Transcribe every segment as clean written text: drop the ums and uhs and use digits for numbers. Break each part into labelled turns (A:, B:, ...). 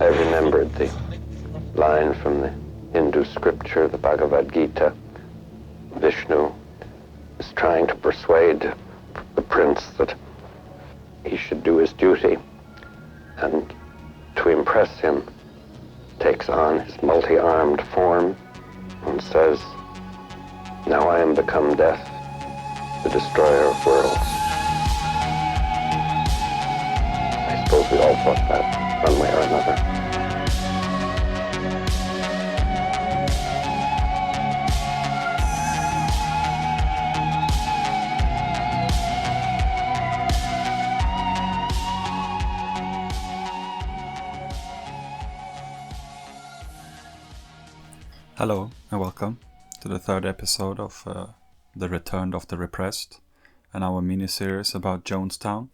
A: I remembered the line from the Hindu scripture, the Bhagavad Gita. Vishnu is trying to persuade the prince that he should do his duty, and to impress him takes on his multi-armed form and says, "Now I am become death, the destroyer of worlds." I suppose we all thought that one way or another.
B: Hello and welcome to the third episode of The Return of the Repressed and our mini-series about Jonestown.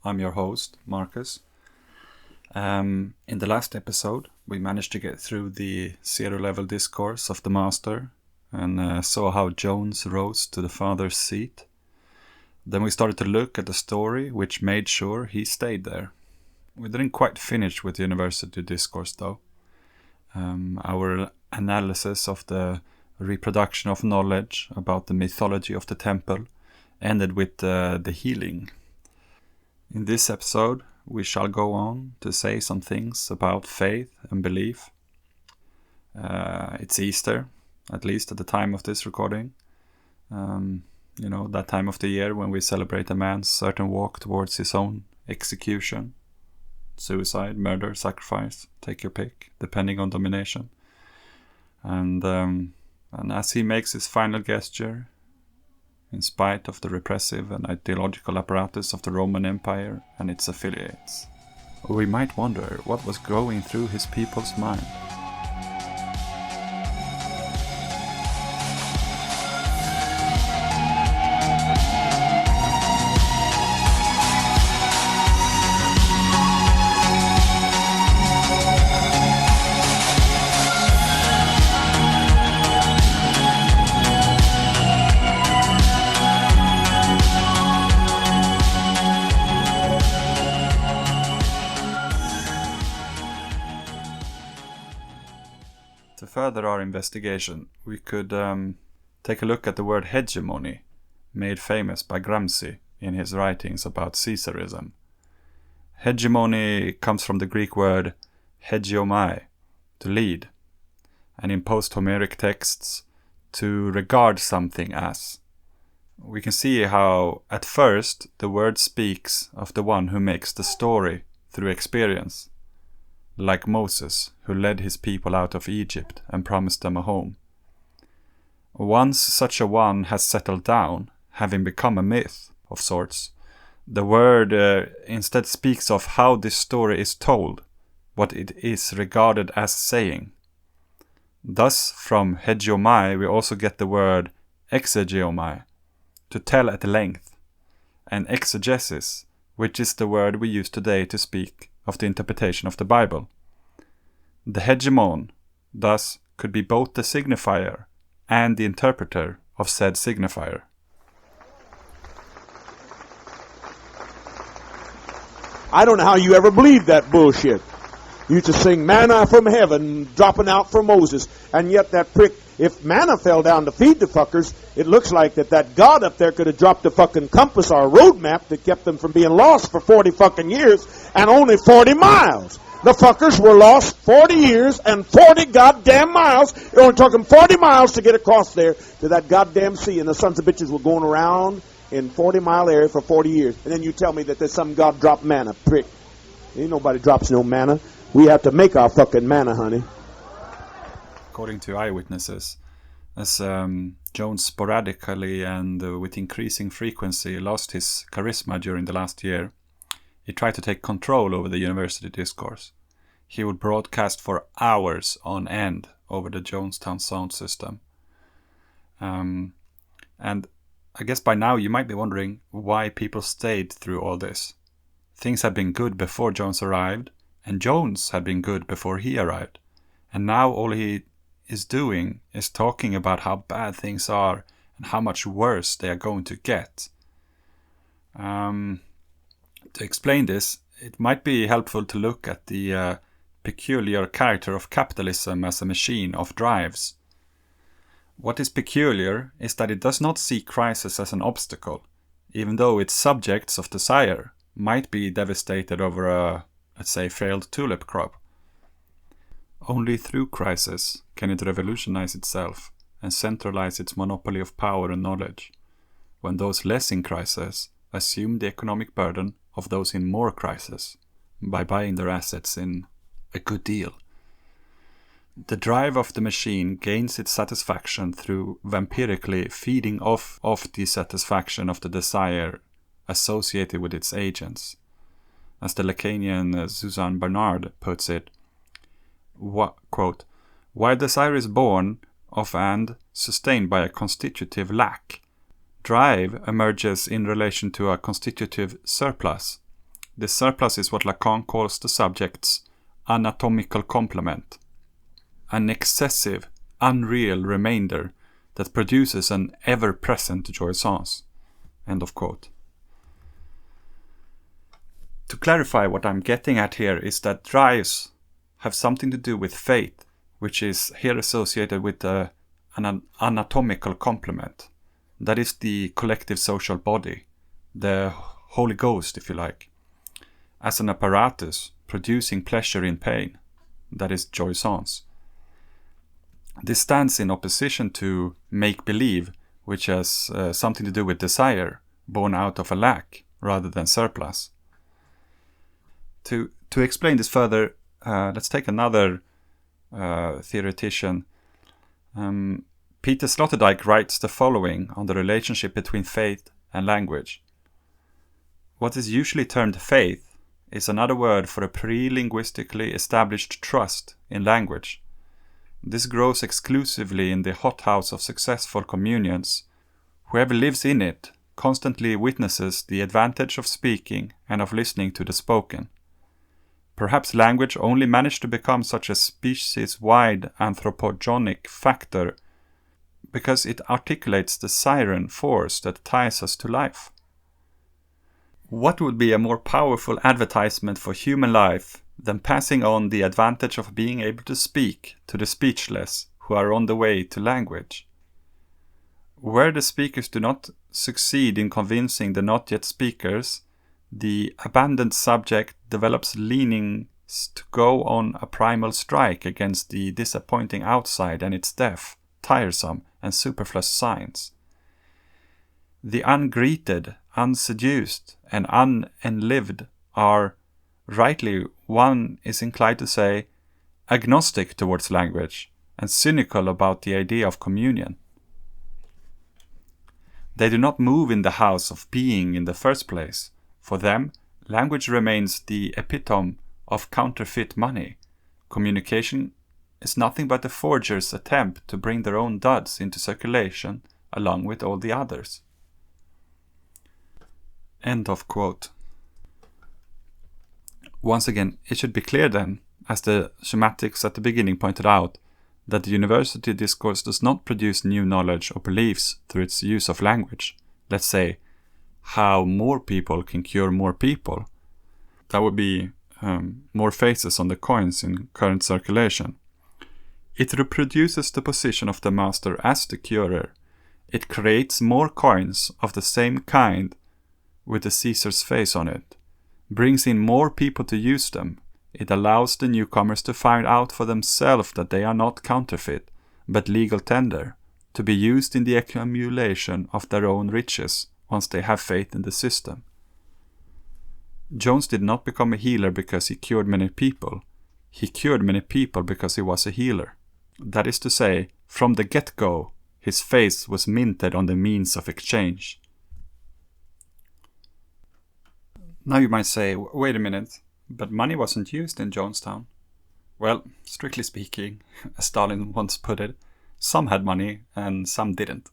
B: I'm your host, Marcus. In the last episode, we managed to get through the zero-level discourse of the master and saw how Jones rose to the father's seat. Then we started to look at the story which made sure he stayed there. We didn't quite finish with the university discourse though. Our analysis of the reproduction of knowledge about the mythology of the temple ended with the healing. In this episode, we shall go on to say some things about faith and belief. It's Easter, at least at the time of this recording. That time of the year when we celebrate a man's certain walk towards his own execution. Suicide, murder, sacrifice, take your pick, depending on domination. And as he makes his final gesture, in spite of the repressive and ideological apparatus of the Roman Empire and its affiliates, we might wonder what was going through his people's mind. To further our investigation, we could take a look at the word hegemony, made famous by Gramsci in his writings about Caesarism. Hegemony comes from the Greek word hegeomai, to lead, and in post-Homeric texts, to regard something as. We can see how, at first, the word speaks of the one who makes the story through experience, like Moses, who led his people out of Egypt and promised them a home. Once such a one has settled down, having become a myth of sorts, the word instead speaks of how this story is told, what it is regarded as saying. Thus, from hegeomai we also get the word exegeomai, to tell at length, and exegesis, which is the word we use today to speak of the interpretation of the Bible. The hegemon, thus, could be both the signifier and the interpreter of said signifier.
C: I don't know how you ever believed that bullshit. You used to sing manna from heaven dropping out for Moses, and yet that prick, if manna fell down to feed the fuckers, it looks like that God up there could have dropped a fucking compass or a road map that kept them from being lost for 40 fucking years and only 40 miles. The fuckers were lost 40 years and 40 goddamn miles. You're only talking 40 miles to get across there to that goddamn sea, and the sons of bitches were going around in 40-mile area for 40 years. And then you tell me that there's some God dropped manna. Prick. Ain't nobody drops no manna. We have to make our fucking manna, honey.
B: According to eyewitnesses, as Jones sporadically and with increasing frequency lost his charisma during the last year, he tried to take control over the university discourse. He would broadcast for hours on end over the Jonestown sound system. And I guess by now you might be wondering why people stayed through all this. Things had been good before Jones arrived, and Jones had been good before he arrived. And now all he is doing is talking about how bad things are and how much worse they are going to get. To explain this, it might be helpful to look at the peculiar character of capitalism as a machine of drives. What is peculiar is that it does not see crisis as an obstacle, even though its subjects of desire might be devastated over a, let's say, failed tulip crop. Only through crisis can it revolutionize itself and centralize its monopoly of power and knowledge, when those less in crisis assume the economic burden of those in more crisis by buying their assets in a good deal. The drive of the machine gains its satisfaction through vampirically feeding off the satisfaction of the desire associated with its agents. As the Lacanian Suzanne Bernard puts it, quote, "While desire is born of and sustained by a constitutive lack, drive emerges in relation to a constitutive surplus. This surplus is what Lacan calls the subject's anatomical complement, an excessive, unreal remainder that produces an ever-present jouissance." End of quote. To clarify, what I'm getting at here is that drives have something to do with faith, which is here associated with an anatomical complement. That is the collective social body, the Holy Ghost, if you like, as an apparatus producing pleasure in pain. That is jouissance. This stands in opposition to make-believe, which has something to do with desire, born out of a lack rather than surplus. To explain this further, let's take another theoretician. Peter Sloterdijk writes the following on the relationship between faith and language. What is usually termed faith is another word for a pre-linguistically established trust in language. This grows exclusively in the hothouse of successful communions. Whoever lives in it constantly witnesses the advantage of speaking and of listening to the spoken. Perhaps language only managed to become such a species-wide anthropogenic factor because it articulates the siren force that ties us to life. What would be a more powerful advertisement for human life than passing on the advantage of being able to speak to the speechless who are on the way to language? Where the speakers do not succeed in convincing the not yet speakers, the abandoned subject develops leanings to go on a primal strike against the disappointing outside and its deaf, tiresome, and superfluous signs. The ungreeted, unseduced, and unenlived are, rightly one is inclined to say, agnostic towards language and cynical about the idea of communion. They do not move in the house of being in the first place. For them, language remains the epitome of counterfeit money. Communication is nothing but the forger's attempt to bring their own duds into circulation along with all the others. End of quote. Once again, it should be clear then, as the schematics at the beginning pointed out, that the university discourse does not produce new knowledge or beliefs through its use of language. Let's say, how more people can cure more people. That would be more faces on the coins in current circulation. It reproduces the position of the master as the curer. It creates more coins of the same kind with the Caesar's face on it, brings in more people to use them. It allows the newcomers to find out for themselves that they are not counterfeit, but legal tender, to be used in the accumulation of their own riches once they have faith in the system. Jones did not become a healer because he cured many people. He cured many people because he was a healer. That is to say, from the get-go, his face was minted on the means of exchange. Now you might say, wait a minute, but money wasn't used in Jonestown. Well, strictly speaking, as Stalin once put it, some had money and some didn't.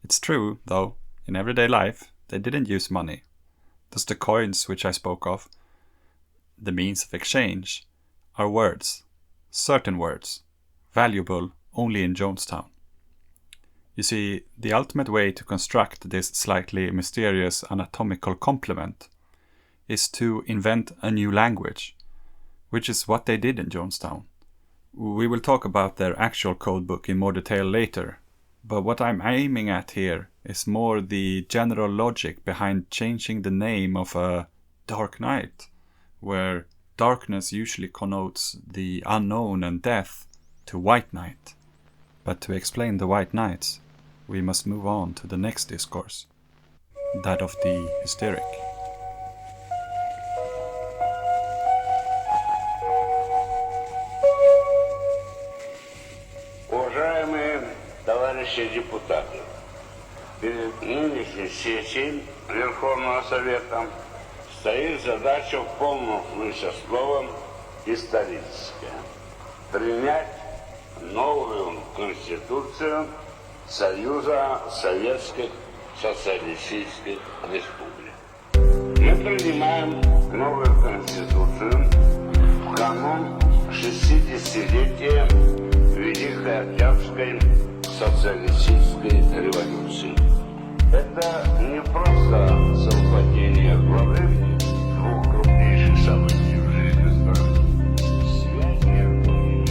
B: It's true, though, in everyday life, they didn't use money. Thus the coins which I spoke of, the means of exchange, are words, certain words, valuable only in Jonestown. You see, the ultimate way to construct this slightly mysterious anatomical complement is to invent a new language. which is what they did in Jonestown. We will talk about their actual codebook in more detail later, but what I'm aiming at here is more the general logic behind changing the name of a dark night, where darkness usually connotes the unknown and death, to white night. But to explain the white nights, we must move on to the next discourse, that of the hysteric.
D: Уважаемые товарищи депутаты, перед нынешней сессией Верховного Совета стоит задача в полном смысле слова историческая – принять новую Конституцию Союза Советских Социалистических Республик. Мы принимаем новую Конституцию в канун 60-летия Великой Октябрьской социалистической революции. Это не просто совпадение во времени двух крупнейших событий в жизни страны. Связь между ними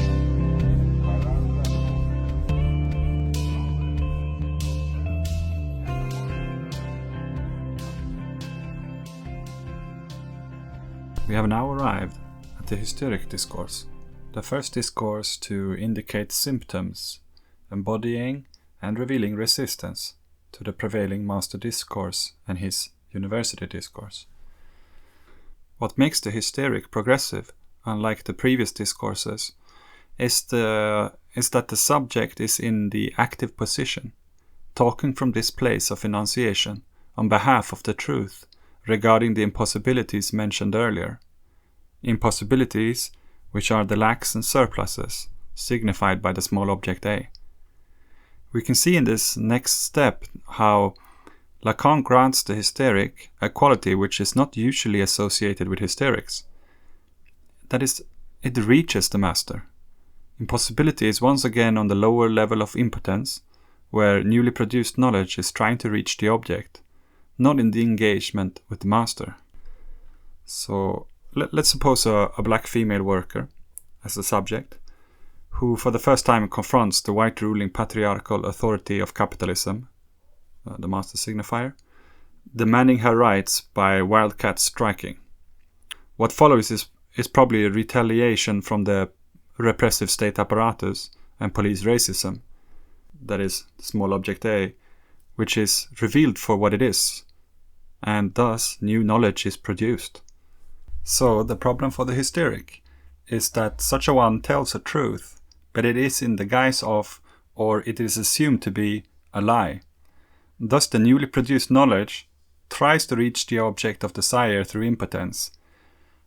B: We have now arrived at the hysteric discourse, the first discourse to indicate symptoms, embodying and revealing resistance to the prevailing master discourse and his university discourse. What makes the hysteric progressive, unlike the previous discourses, is that the subject is in the active position, talking from this place of enunciation on behalf of the truth regarding the impossibilities mentioned earlier. Impossibilities which are the lacks and surpluses, signified by the small object A. We can see in this next step how Lacan grants the hysteric a quality which is not usually associated with hysterics. That is, it reaches the master. Impossibility is once again on the lower level of impotence, where newly produced knowledge is trying to reach the object, not in the engagement with the master. So let's suppose a black female worker as the subject, who for the first time confronts the white ruling patriarchal authority of capitalism, the master signifier, demanding her rights by wildcat striking. What follows is probably a retaliation from the repressive state apparatus and police racism, that is, the small object A, which is revealed for what it is, and thus new knowledge is produced. So the problem for the hysteric is that such a one tells a truth, but it is in the guise of, or it is assumed to be, a lie. Thus the newly produced knowledge tries to reach the object of desire through impotence,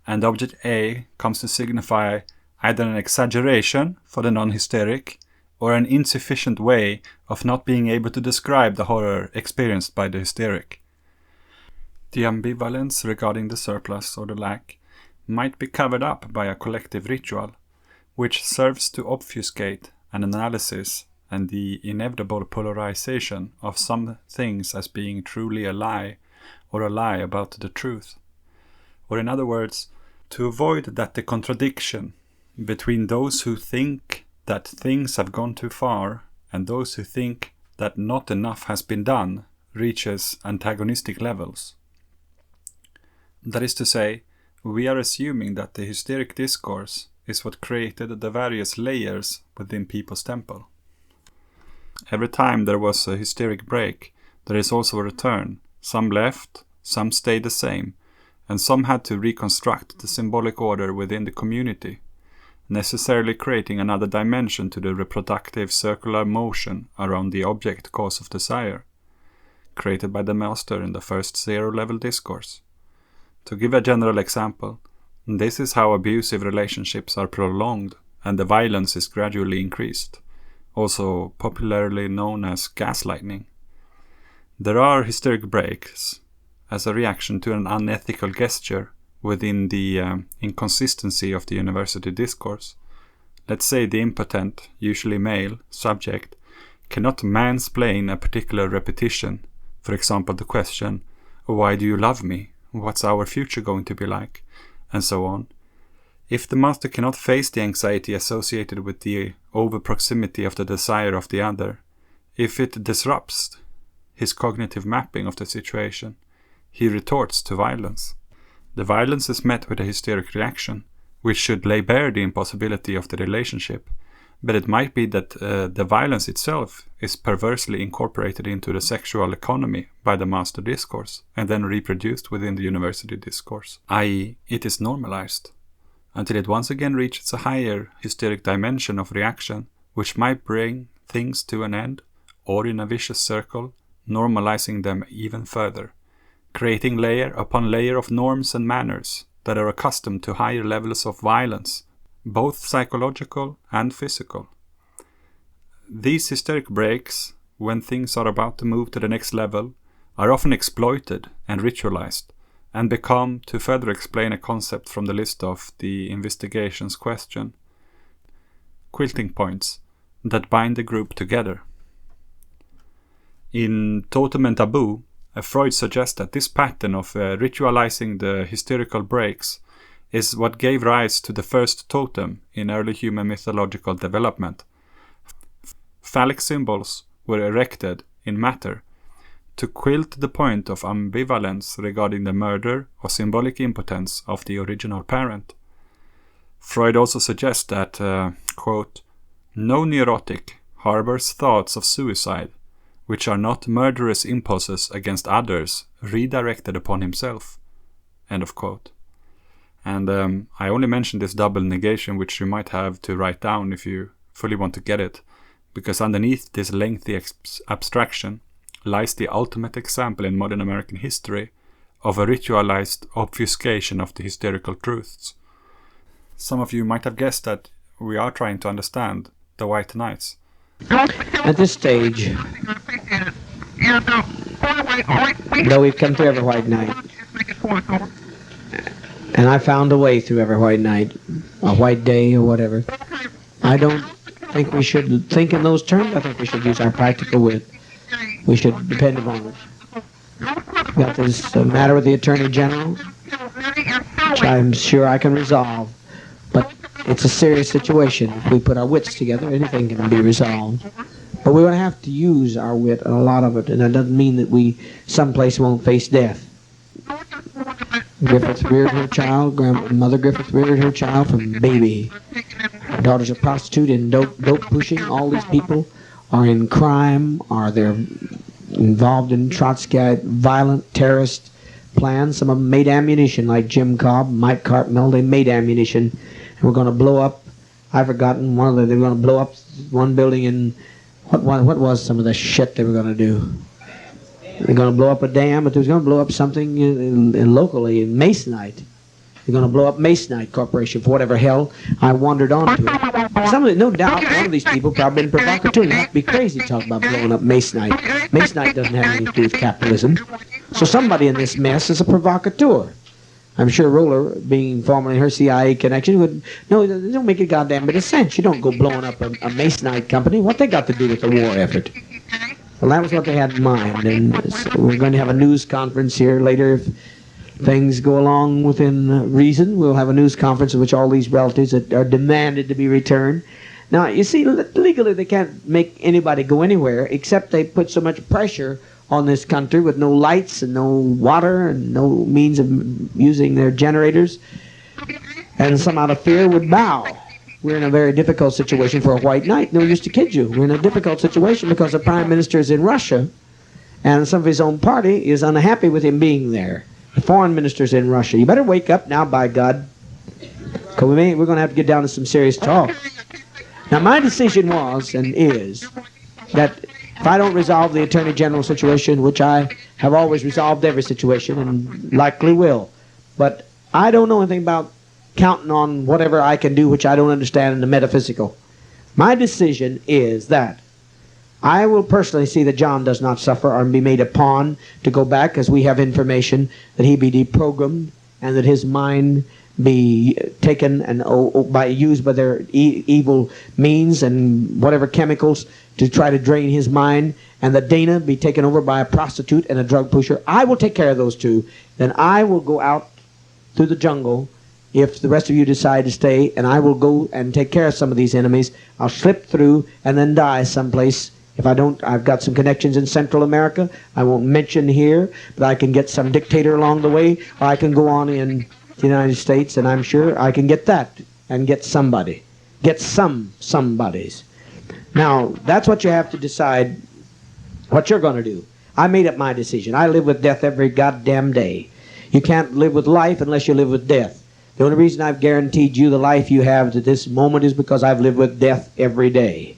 B: and object A comes to signify either an exaggeration for the non-hysteric or an insufficient way of not being able to describe the horror experienced by the hysteric. The ambivalence regarding the surplus or the lack might be covered up by a collective ritual, which serves to obfuscate an analysis and the inevitable polarization of some things as being truly a lie or a lie about the truth. Or in other words, to avoid that the contradiction between those who think that things have gone too far and those who think that not enough has been done reaches antagonistic levels. That is to say, we are assuming that the hysteric discourse is what created the various layers within people's temple. Every time there was a hysteric break, there is also a return. Some left, some stayed the same, and some had to reconstruct the symbolic order within the community, necessarily creating another dimension to the reproductive circular motion around the object cause of desire, created by the master in the first zero-level discourse. To give a general example, this is how abusive relationships are prolonged and the violence is gradually increased, also popularly known as gaslighting. There are hysteric breaks as a reaction to an unethical gesture within the inconsistency of the university discourse. Let's say the impotent, usually male, subject cannot mansplain a particular repetition, for example the question, "Why do you love me? What's our future going to be like?" and so on, If the master cannot face the anxiety associated with the over-proximity of the desire of the other, if it disrupts his cognitive mapping of the situation, he retorts to violence. The violence is met with a hysteric reaction, which should lay bare the impossibility of the relationship, but it might be that the violence itself is perversely incorporated into the sexual economy by the master discourse, and then reproduced within the university discourse, i.e., it is normalized, until it once again reaches a higher hysteric dimension of reaction, which might bring things to an end, or in a vicious circle, normalizing them even further, creating layer upon layer of norms and manners that are accustomed to higher levels of violence, both psychological and physical. These hysteric breaks, when things are about to move to the next level, are often exploited and ritualized, and become, to further explain a concept from the list of the investigation's question, quilting points that bind the group together. In Totem and Taboo, Freud suggests that this pattern of ritualizing the hysterical breaks is what gave rise to the first totem in early human mythological development. Phallic symbols were erected in matter to quilt the point of ambivalence regarding the murder or symbolic impotence of the original parent. Freud also suggests that, quote, no neurotic harbors thoughts of suicide, which are not murderous impulses against others redirected upon himself, end of quote. And I only mentioned this double negation, which you might have to write down if you fully want to get it, because underneath this lengthy abstraction lies the ultimate example in modern American history of a ritualized obfuscation of the hysterical truths. Some of you might have guessed that we are trying to understand the White Knights.
E: At this stage, though we've come through every white night, and I found a way through every white night, a white day or whatever, I don't think we should think in those terms. I think we should use our practical wit. We should depend upon it. We got this matter with the Attorney General, which I'm sure I can resolve, but it's a serious situation. If we put our wits together, anything can be resolved. But we're going to have to use our wit, and a lot of it, and that doesn't mean that we someplace won't face death. Griffith reared her child, Mother Griffith reared her child from baby. Her daughter's a prostitute and dope pushing. All these people are in crime, or they're involved in Trotskyite violent terrorist plans. Some of them made ammunition, like Jim Cobb, Mike Cartmel. They made ammunition, and we're going to blow up. I've forgotten one of them. They were going to blow up one building in what was some of the shit they were going to do. They're going to blow up a dam, but they was going to blow up something in locally in Masonite. They're going to blow up Masonite Corporation for whatever hell I wandered onto it. Some of it, no doubt, one of these people probably been provocateur. You have to be crazy to talk about blowing up Masonite. Masonite doesn't have anything to do with capitalism. So somebody in this mess is a provocateur. I'm sure Roller, being formerly her CIA connection, would no, it don't make a goddamn bit of sense. You don't go blowing up a Masonite company. What they got to do with the war effort? Well, that was what they had in mind, and so we're going to have a news conference here later. If things go along within reason, we'll have a news conference in which all these relatives that are demanded to be returned. Now, you see, legally they can't make anybody go anywhere, except they put so much pressure on this country with no lights and no water and no means of using their generators, and some out of fear would bow. We're in a very difficult situation for a white knight. No use to kid you. We're in a difficult situation because the prime minister is in Russia, and some of his own party is unhappy with him being there. The foreign minister's in Russia. You better wake up now, by God. Because we're going to have to get down to some serious talk. Now, my decision was and is that if I don't resolve the Attorney General situation, which I have always resolved every situation and likely will, but I don't know anything about counting on whatever I can do which I don't understand in the metaphysical. My decision is that I will personally see that John does not suffer or be made a pawn to go back, as we have information that he be deprogrammed and that his mind be taken and used by their evil means and whatever chemicals to try to drain his mind, and that Dana be taken over by a prostitute and a drug pusher. I will take care of those two. Then I will go out through the jungle if the rest of you decide to stay, and I will go and take care of some of these enemies. I'll slip through and then die someplace. If I don't, I've got some connections in Central America. I won't mention here, but I can get some dictator along the way, or I can go on in the United States, and I'm sure I can get that and get somebody. Get somebodies. Now, that's what you have to decide what you're going to do. I made up my decision. I live with death every goddamn day. You can't live with life unless you live with death. The only reason I've guaranteed you the life you have to this moment is because I've lived with death every day.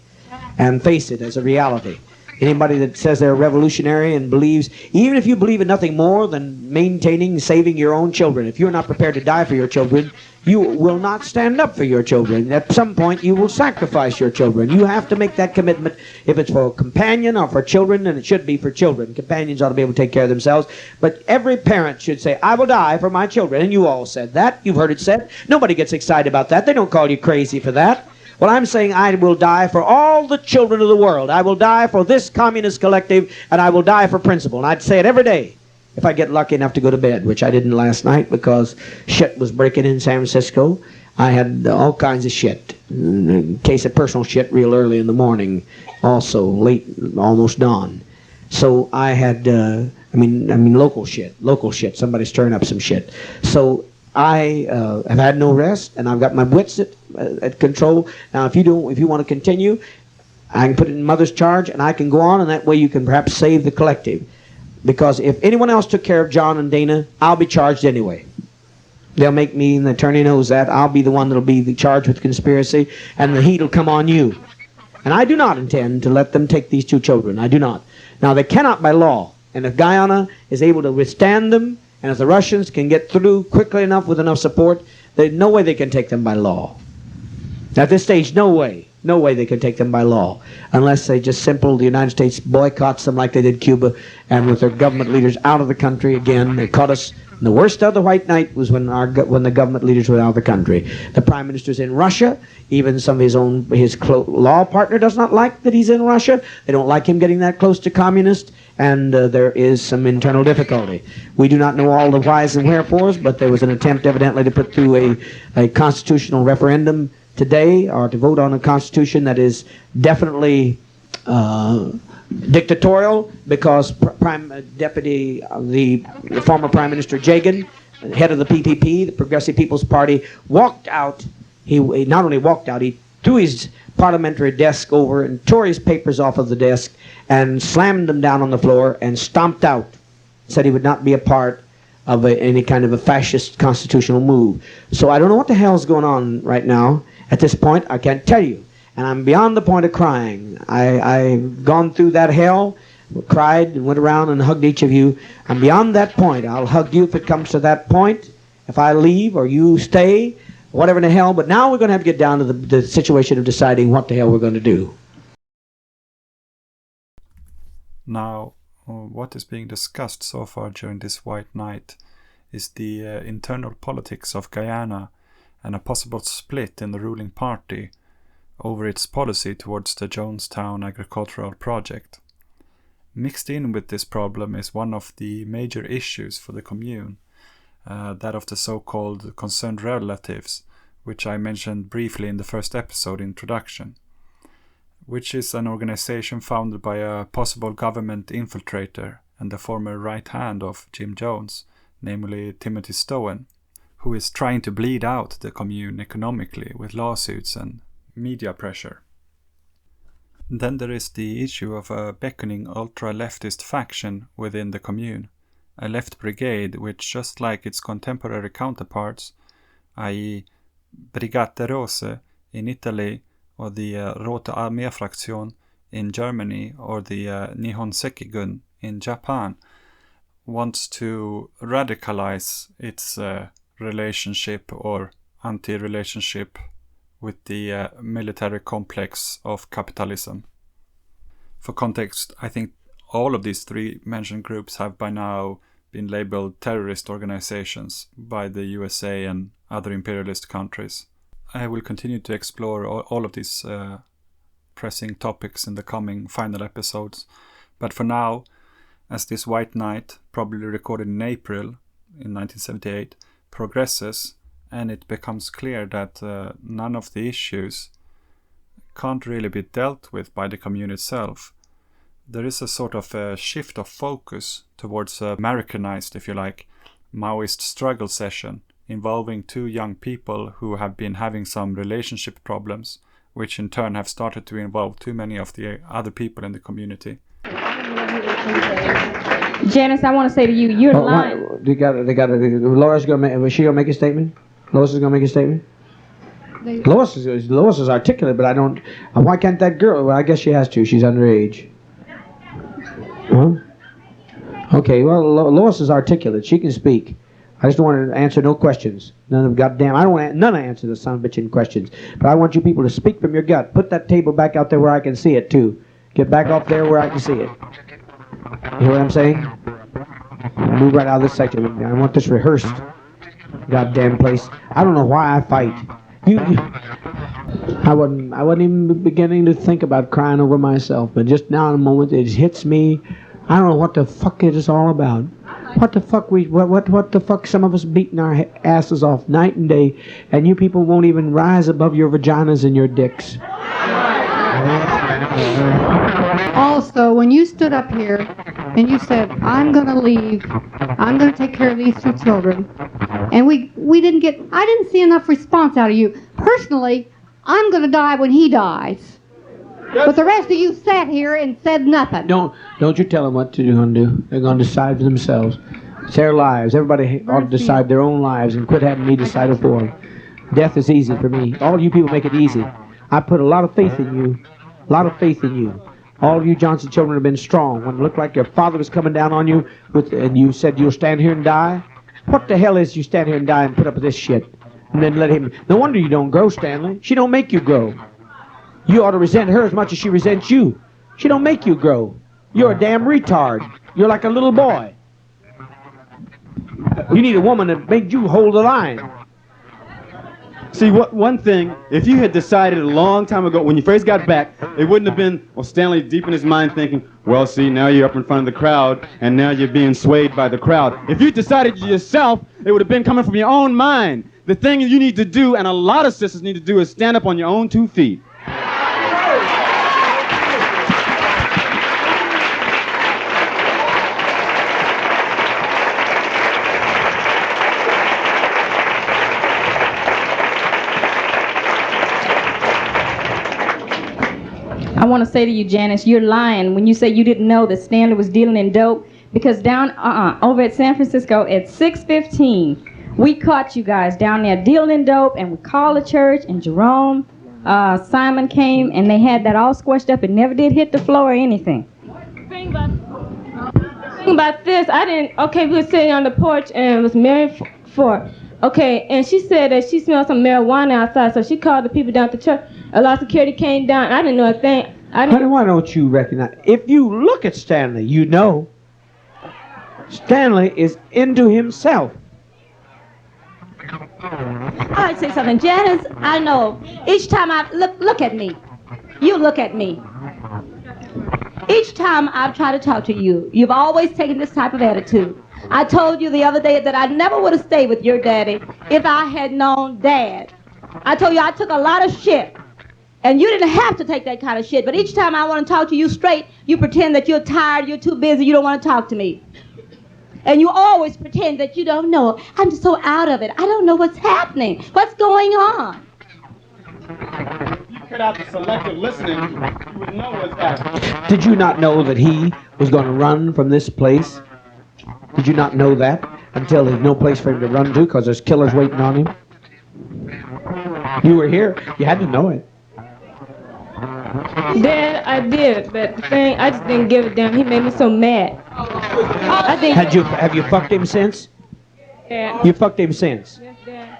E: And face it as a reality. Anybody that says they're revolutionary and believes, even if you believe in nothing more than maintaining and saving your own children, if you're not prepared to die for your children, you will not stand up for your children. At some point, you will sacrifice your children. You have to make that commitment. If it's for a companion or for children, then it should be for children. Companions ought to be able to take care of themselves. But every parent should say, I will die for my children. And you all said that. You've heard it said. Nobody gets excited about that. They don't call you crazy for that. Well, I'm saying I will die for all the children of the world. I will die for this communist collective, and I will die for principle. And I'd say it every day if I get lucky enough to go to bed, which I didn't last night because shit was breaking in San Francisco. I had all kinds of shit. In case of personal shit real early in the morning, also late, almost dawn. So I had, I mean local shit. Somebody's stirring up some shit. So I have had no rest, and I've got my wits at control. Now, if you want to continue, I can put it in Mother's charge, and I can go on, and that way you can perhaps save the collective. Because if anyone else took care of John and Dana, I'll be charged anyway. They'll make me, and the attorney knows that, I'll be the one that'll be charged with conspiracy, and the heat will come on you. And I do not intend to let them take these two children. I do not. Now, they cannot by law, and if Guyana is able to withstand them, and if the Russians can get through quickly enough with enough support, there's no way they can take them by law. At this stage, no way they can take them by law, unless they just the United States boycotts them like they did Cuba, and with their government leaders out of the country again. They caught us. And the worst of the white night was when the government leaders were out of the country. The prime minister's in Russia. Even some of his law partner does not like that he's in Russia. They don't like him getting that close to communist, and there is some internal difficulty. We do not know all the whys and wherefores, but there was an attempt evidently to put through a constitutional referendum today, or to vote on a constitution that is definitely dictatorial, because the former Prime Minister Jagan, head of the PPP, the Progressive People's Party, walked out. He not only walked out, he threw his parliamentary desk over and tore his papers off of the desk and slammed them down on the floor and stomped out. Said he would not be a part of any kind of a fascist constitutional move. So I don't know what the hell's going on right now. At this point, I can't tell you. And I'm beyond the point of crying. I've gone through that hell, cried and went around and hugged each of you. I'm beyond that point. I'll hug you if it comes to that point. If I leave or you stay, whatever in the hell. But now we're going to have to get down to the situation of deciding what the hell we're going to do.
B: Now, what is being discussed so far during this white night is the internal politics of Guyana and a possible split in the ruling party over its policy towards the Jonestown agricultural project. Mixed in with this problem is one of the major issues for the commune, that of the so-called concerned relatives, which I mentioned briefly in the first episode introduction, which is an organization founded by a possible government infiltrator and the former right hand of Jim Jones, namely Timothy Stowen, who is trying to bleed out the commune economically with lawsuits and media pressure. Then there is the issue of a beckoning ultra-leftist faction within the commune, a left brigade which, just like its contemporary counterparts, i.e. Brigate Rose in Italy or the Rote Armee-Fraktion in Germany or the Nihon Sekigun in Japan, wants to radicalize its relationship or anti-relationship with the military complex of capitalism. For context, I think all of these three mentioned groups have by now been labeled terrorist organizations by the USA and other imperialist countries. I will continue to explore all of these pressing topics in the coming final episodes, but for now, as this white night, probably recorded in April in 1978, progresses, and it becomes clear that none of the issues can't really be dealt with by the community itself. There is a sort of a shift of focus towards a Americanized, if you like, Maoist struggle session involving two young people who have been having some relationship problems, which in turn have started to involve too many of the other people in the community.
F: Janice, I want to say to you, you're lying.
E: Laura's was she gonna make a statement? Lois is gonna make a statement? Lois is articulate, but I don't. Why can't that girl? Well, I guess she has to. She's underage. Huh? Okay. Well, Lois is articulate. She can speak. I just don't want to answer no questions. None of goddamn. I don't want none of answer the son of a bitchin' questions. But I want you people to speak from your gut. Put that table back out there where I can see it too. Get back off there where I can see it. You hear what I'm saying? Move right out of this section. I want this rehearsed. Goddamn place. I don't know why I fight. I wasn't even beginning to think about crying over myself, but just now in a moment it hits me. I don't know what the fuck it is all about. What the fuck what the fuck some of us beating our asses off night and day, and you people won't even rise above your vaginas and your dicks.
G: Also, when you stood up here and you said, I'm going to leave, I'm going to take care of these two children, and I didn't see enough response out of you. Personally, I'm going to die when he dies. But the rest of you sat here and said nothing.
E: Don't you tell them what they're going to do. They're going to decide for themselves. It's their lives. Everybody ought to decide their own lives and quit having me decide it for them. Death is easy for me. All you people make it easy. I put a lot of faith in you. A lot of faith in you. All of you Johnson children have been strong. When it looked like your father was coming down on you and you said you'll stand here and die, what the hell is you stand here and die and put up with this shit? And then let him... No wonder you don't grow, Stanley. She don't make you grow. You ought to resent her as much as she resents you. She don't make you grow. You're a damn retard. You're like a little boy. You need a woman that makes you hold the line.
H: See, one thing, if you had decided a long time ago, when you first got back, it wouldn't have been, well, Stanley deep in his mind thinking, well, see, now you're up in front of the crowd, and now you're being swayed by the crowd. If you decided yourself, it would have been coming from your own mind. The thing you need to do, and a lot of sisters need to do, is stand up on your own 2 feet.
F: I want to say to you, Janice, you're lying when you say you didn't know that Stanley was dealing in dope, because down over at San Francisco at 6:15, we caught you guys down there dealing in dope, and we called the church, and Jerome, Simon came, and they had that all squished up and never did hit the floor or anything.
I: The thing about this, we were sitting on the porch, and it was Mary Ford. Okay, and she said that she smelled some marijuana outside, so she called the people down at the church. A lot of security came down. I didn't know a thing.
E: Honey, why don't you recognize? If you look at Stanley, you know Stanley is into himself.
J: I'd say something, Janice. I know. Each time I look at me. You look at me. Each time I've tried to talk to you, you've always taken this type of attitude. I told you the other day that I never would have stayed with your daddy if I had known Dad. I told you I took a lot of shit. And you didn't have to take that kind of shit. But each time I want to talk to you straight, you pretend that you're tired, you're too busy, you don't want to talk to me. And you always pretend that you don't know. I'm just so out of it. I don't know what's happening. What's going on?
H: If you cut out the selective listening, you would know what's happening.
E: Did you not know that he was going to run from this place? Did you not know that until there's no place for him to run to because there's killers waiting on him? You were here. You had to know it.
I: Dad, I did, but the thing, I just didn't give a damn. He made me so mad.
E: Have you fucked him since?
I: Yeah.
E: You fucked him since?
I: Yes, Dad.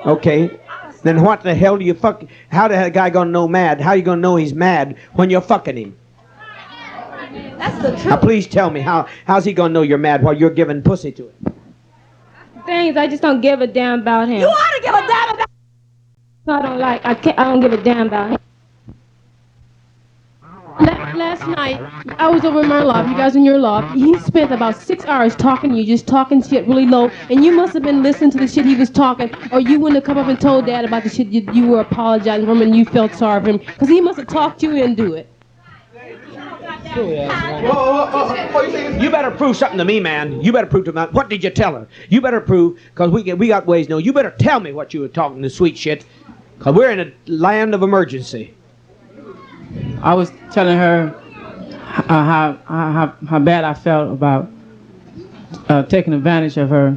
E: Okay. Then what the hell do you fuck? How the guy gonna know mad? How you gonna know he's mad when you're fucking him?
J: That's the truth.
E: Now please tell me, how's he gonna know you're mad while you're giving pussy to him?
I: Things, I just don't give a damn about him.
J: You ought to give a damn about
I: I don't give a damn about him. Last night, I was over in my loft. You guys in your loft. He spent about 6 hours talking to you, just talking shit really low. And you must have been listening to the shit he was talking, or you wouldn't have come up and told Dad about the shit you were apologizing for him and you felt sorry for him. Because he must have talked you into it.
K: You better prove something to me, man. You better prove to me. What did you tell her? You better prove, because we got ways to know. You better tell me what you were talking to sweet shit, because we're in a land of emergency.
I: I was telling her how bad I felt about taking advantage of her.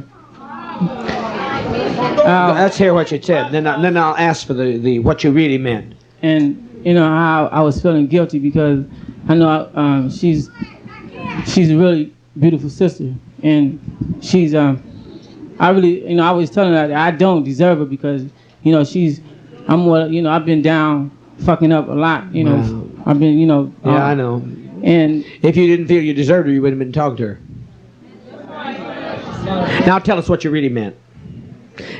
K: Let's hear what you said. Then I'll ask for the what you really meant.
I: And you know how I was feeling guilty because I know she's a really beautiful sister, and she's I really I was telling her that I don't deserve her because I've been down fucking up a lot,
K: Wow.
I: I've been
K: Yeah, I know. And if you didn't feel you deserved her, you wouldn't have been talking to her. Now tell us what you really meant.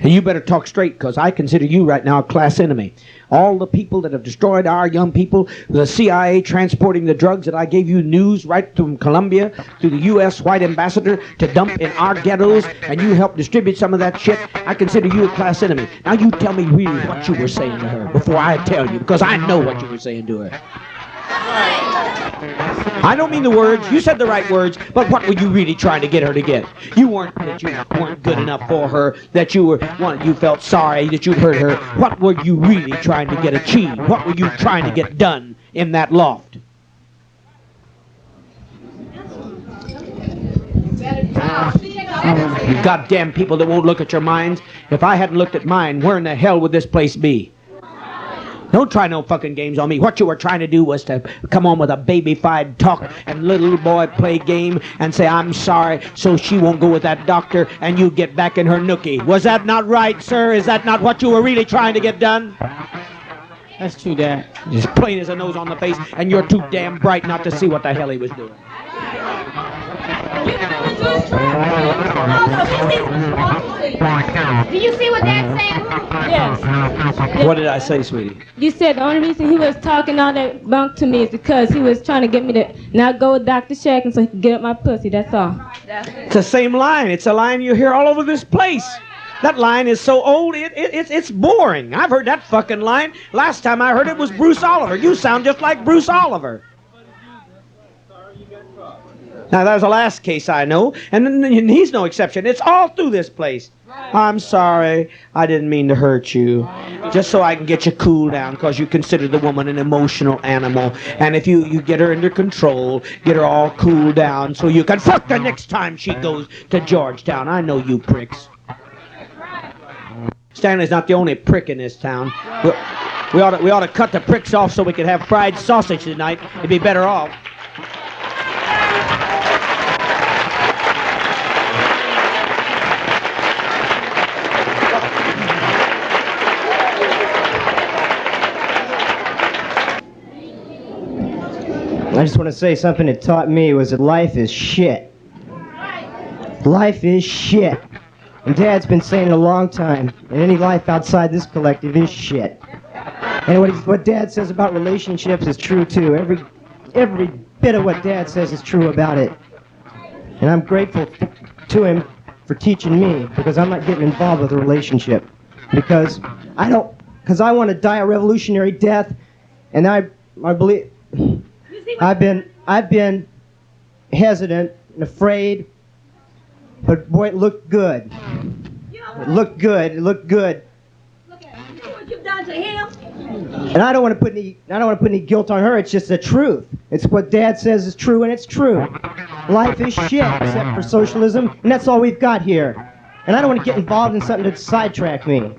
K: And you better talk straight, because I consider you right now a class enemy. All the people that have destroyed our young people, the CIA transporting the drugs that I gave you news right from Colombia to the U.S. White Ambassador to dump in our ghettos, and you helped distribute some of that shit, I consider you a class enemy. Now you tell me really what you were saying to her before I tell you, because I know what you were saying to her. I don't mean the words. You said the right words, but what were you really trying to get her to get? You weren't good enough for her, that you felt sorry that you'd hurt her. What were you really trying to get achieved? What were you trying to get done in that loft? You goddamn people that won't look at your minds. If I hadn't looked at mine, where in the hell would this place be? Don't try no fucking games on me. What you were trying to do was to come on with a baby-fied talk and little boy play game and say, I'm sorry, so she won't go with that doctor and you get back in her nookie. Was that not right, sir? Is that not what you were really trying to get done?
I: That's true, Dad.
K: Just plain as a nose on the face, and you're too damn bright not to see what the hell he was doing.
J: Do you see what Dad's saying?
I: Yes.
K: What did I say, sweetie?
I: You said the only reason he was talking all that bunk to me is because he was trying to get me to not go with Dr. Shacken so he could get up my pussy. That's all.
K: It's the same line. It's a line you hear all over this place. That line is so old, it's boring. I've heard that fucking line. Last time I heard it was Bruce Oliver. You sound just like Bruce Oliver. Now, that was the last case I know, and he's no exception. It's all through this place. I'm sorry. I didn't mean to hurt you. Just so I can get you cooled down, because you consider the woman an emotional animal. And if you get her under control, get her all cooled down, so you can fuck her next time she goes to Georgetown. I know you pricks. Stanley's not the only prick in this town. We ought to cut the pricks off so we could have fried sausage tonight. It'd be better off.
L: I just want to say something that taught me was that life is shit. Life is shit. And Dad's been saying it a long time. And any life outside this collective is shit. And what Dad says about relationships is true too. Every bit of what Dad says is true about it. And I'm grateful to him for teaching me, because I'm not getting involved with a relationship. Because I want to die a revolutionary death, and I believe I've been hesitant and afraid, but boy, it looked good. It looked good. It looked good.
J: Look at him. You see what you've done to him?
L: And I don't want to put any guilt on her. It's just the truth. It's what Dad says is true, and it's true. Life is shit except for socialism, and that's all we've got here. And I don't want to get involved in something to sidetrack me.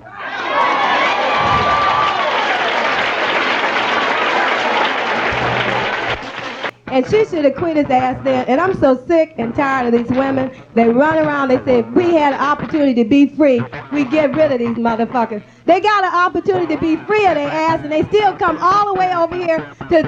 M: And she should have quit his ass then. And I'm so sick and tired of these women. They run around, they say, if we had an opportunity to be free, we'd get rid of these motherfuckers. They got an opportunity to be free of their ass, and they still come all the way over here to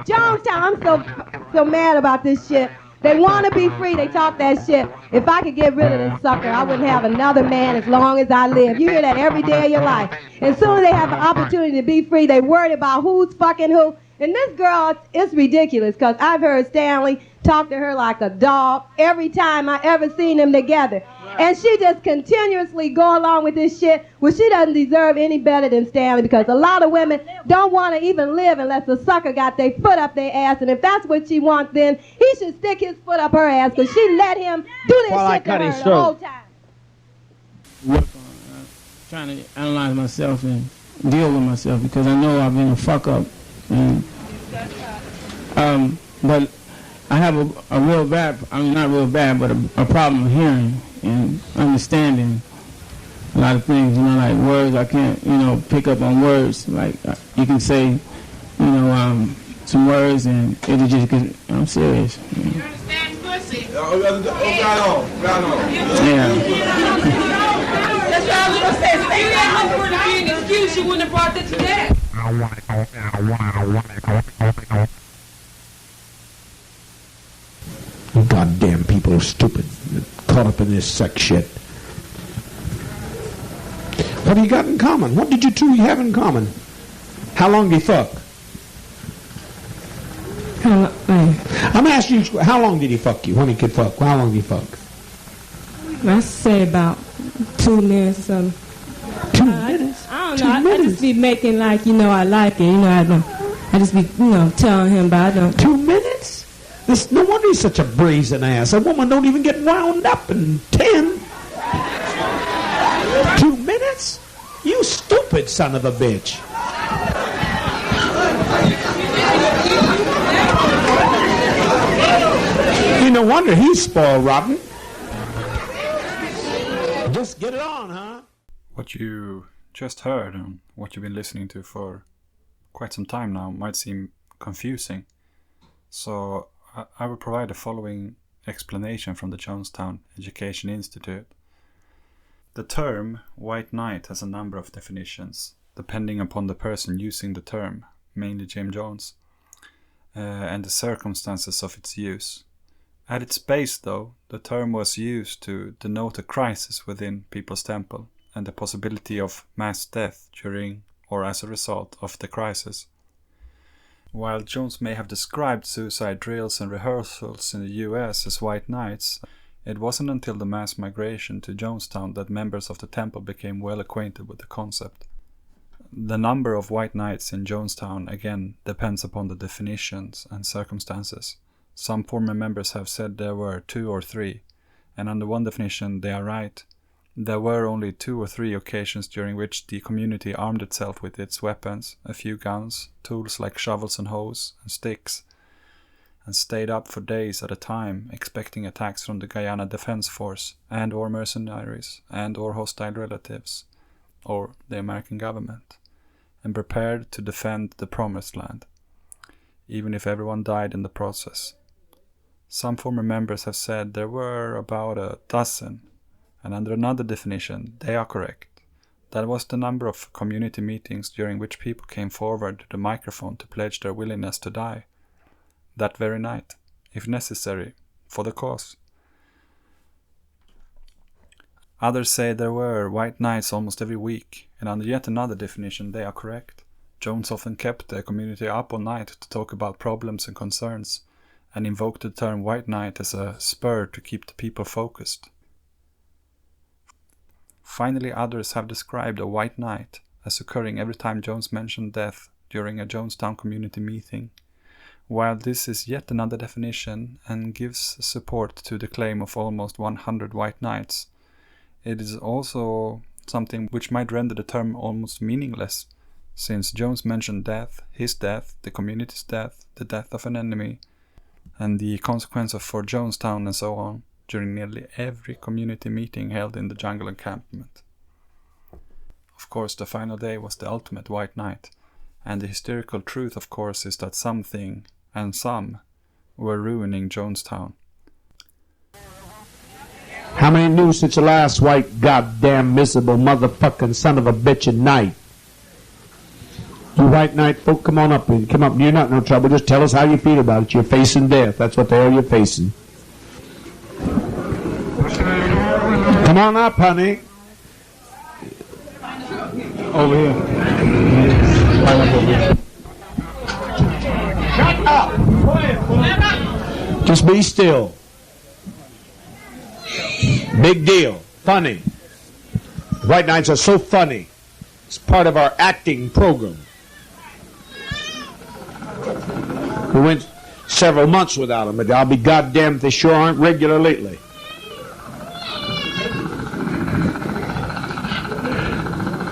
M: Jonestown. I'm so mad about this shit. They want to be free. They talk that shit. If I could get rid of this sucker, I wouldn't have another man as long as I live. You hear that every day of your life. As soon as they have an opportunity to be free, they worried about who's fucking who. And this girl, it's ridiculous because I've heard Stanley talk to her like a dog every time I ever seen them together. And she just continuously go along with this shit. Well, she doesn't deserve any better than Stanley because a lot of women don't want to even live unless the sucker got their foot up their ass. And if that's what she wants, then he should stick his foot up her ass because she let him do this shit to her the whole time.
N: Work on trying to analyze myself and deal with myself because I know I've been a fuck up. And, but I have a real bad, I mean not real bad, but a problem of hearing and understanding a lot of things, you know, like words. I can't, you know, pick up on words. Like you can say, you know, some words and it'll just get, I'm serious. You know. You understand pussy? Right on. Yeah.
O: That's what I was going to say. If you had looked for to be an excuse, you wouldn't have brought that to that.
K: Goddamn people are stupid. Caught up in this sex shit. What do you got in common? What did you two have in common? How long did you fuck? I'm asking you, how long did he fuck you? When he could fuck? How long did he fuck?
I: I say about 2 minutes or something.
K: 2 minutes?
I: I don't know. I just be making like, you know, I like it. You know, I just be, you know, telling him about it.
K: 2 minutes? No wonder he's such a brazen ass. A woman don't even get wound up in 10. 2 minutes? You stupid son of a bitch. No wonder he's spoiled rotten. Just get it on, huh?
B: What you just heard and what you've been listening to for quite some time now might seem confusing. So I will provide the following explanation from the Jonestown Education Institute. The term white knight has a number of definitions, depending upon the person using the term, mainly Jim Jones, and the circumstances of its use. At its base, though, the term was used to denote a crisis within People's Temple and the possibility of mass death during or as a result of the crisis. While Jones may have described suicide drills and rehearsals in the US as white knights, it wasn't until the mass migration to Jonestown that members of the temple became well acquainted with the concept. The number of white knights in Jonestown again depends upon the definitions and circumstances. Some former members have said there were 2 or 3, and under one definition they are right. There were only 2 or 3 occasions during which the community armed itself with its weapons, a few guns, tools like shovels and hoes, and sticks, and stayed up for days at a time, expecting attacks from the Guyana Defense Force, and or mercenaries, and or hostile relatives, or the American government, and prepared to defend the Promised Land, even if everyone died in the process. Some former members have said there were about a dozen, and under another definition, they are correct. That was the number of community meetings during which people came forward to the microphone to pledge their willingness to die, that very night, if necessary, for the cause. Others say there were white knights almost every week, and under yet another definition, they are correct. Jones often kept the community up all night to talk about problems and concerns, and invoked the term white knight as a spur to keep the people focused. Finally, others have described a white knight as occurring every time Jones mentioned death during a Jonestown community meeting. While this is yet another definition and gives support to the claim of almost 100 white knights, it is also something which might render the term almost meaningless, since Jones mentioned death, his death, the community's death, the death of an enemy, and the consequences for Jonestown and so on, during nearly every community meeting held in the jungle encampment. Of course, the final day was the ultimate white night, and the historical truth, of course, is that something and some were ruining Jonestown.
K: How many knew since the last white goddamn miserable motherfucking son of a bitch at night? You white knight folk, come on up and come up. You're not in no trouble. Just tell us how you feel about it. You're facing death. That's what the hell you're facing. Come on up, honey.
N: Over here.
C: Just be still. Big deal. Funny. White nights are so funny. It's part of our acting program. We went several months without them, but I'll be goddamned if they sure aren't regular lately.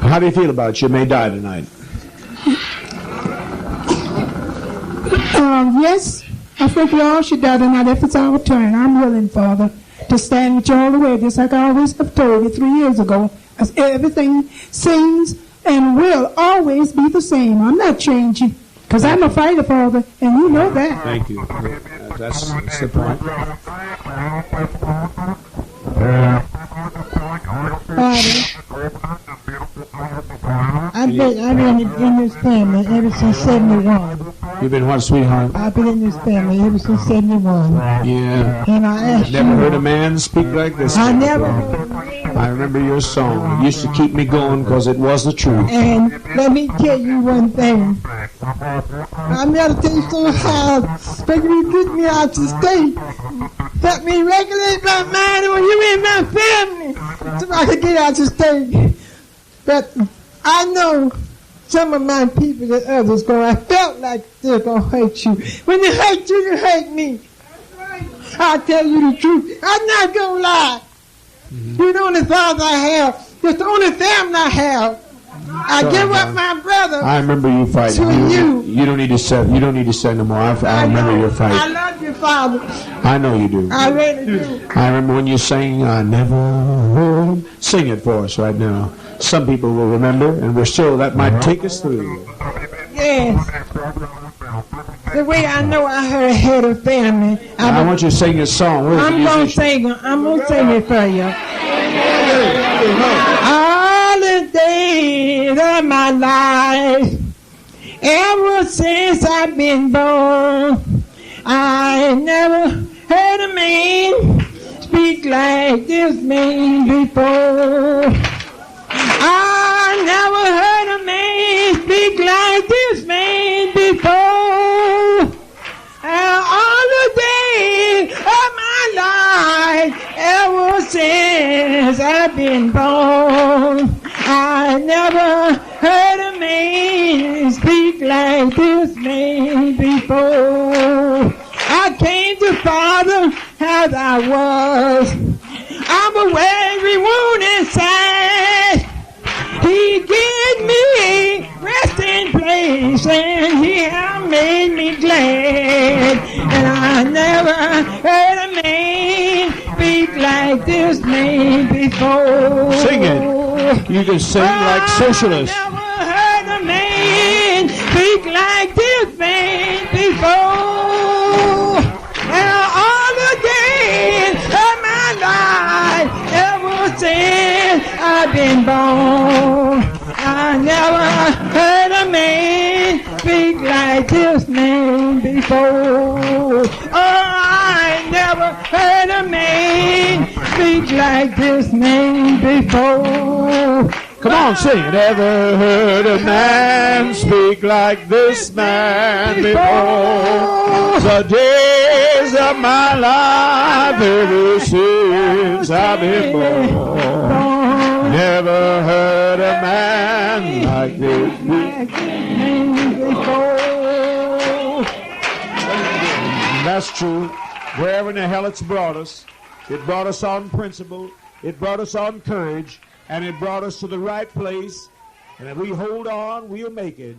C: How do you feel about it? You may die tonight.
P: Yes, I think we all should die tonight if it's our turn. I'm willing, Father, to stand with you all the way, just like I always have told you 3 years ago. As everything seems and will always be the same. I'm not changing, because I'm a fighter, Father, and you know that.
C: Thank you. That's the point.
P: I've been in this family ever since 71.
C: You've been what, sweetheart?
P: I've been in this family ever since 71.
C: Yeah.
P: And I asked
C: Never
P: you,
C: heard a man speak like this.
P: I never heard.
C: I remember your song. It used to keep me going because it was the truth.
P: And let me tell you one thing. I'm going to tell you something how especially you get me out to state. Help me regulate my mind when you're in my family so I can get out to state. But I know some of my people that others I felt like they're going to hate you. When they hate you, you hate me. I'll tell you the truth. I'm not going to lie. You're the only father I have. It's the only family I have. I give up my brother.
C: I remember you fighting. You don't need to say. You don't need to say no more. I remember your fight.
P: I love your father.
C: I know you do.
P: I really do.
C: I remember when you sang "I Never Heard." Sing it for us right now. Some people will remember, and we're sure that might take us through.
P: Yes. The way I know I had a family.
C: I want you to sing a song.
P: I'm gonna sing it for you. All the days of my life, ever since I've been born, I never heard a man speak like this man before. I never heard a man speak like this man before. All the days of my life, ever since I've been born, I never heard a man speak like this man before. I came to Father as I was. I'm a weary, wounded inside. He gave me resting place, and He made me glad. And I never heard a man speak like this man before.
C: Sing it. You can sing like socialists.
P: I never heard a man speak like this man before. And all the days of my life, ever since I've been born, I never heard a man speak like this man before. Oh, I never heard a man speak like this man before.
C: Come on, sing it. Never heard a man speak like this man before. The days of my life ever since I've been born. Never heard a man like this man before. That's true. Wherever in the hell it's brought us, it brought us on principle, it brought us on courage, and it brought us to the right place. And if we hold on, we'll make it.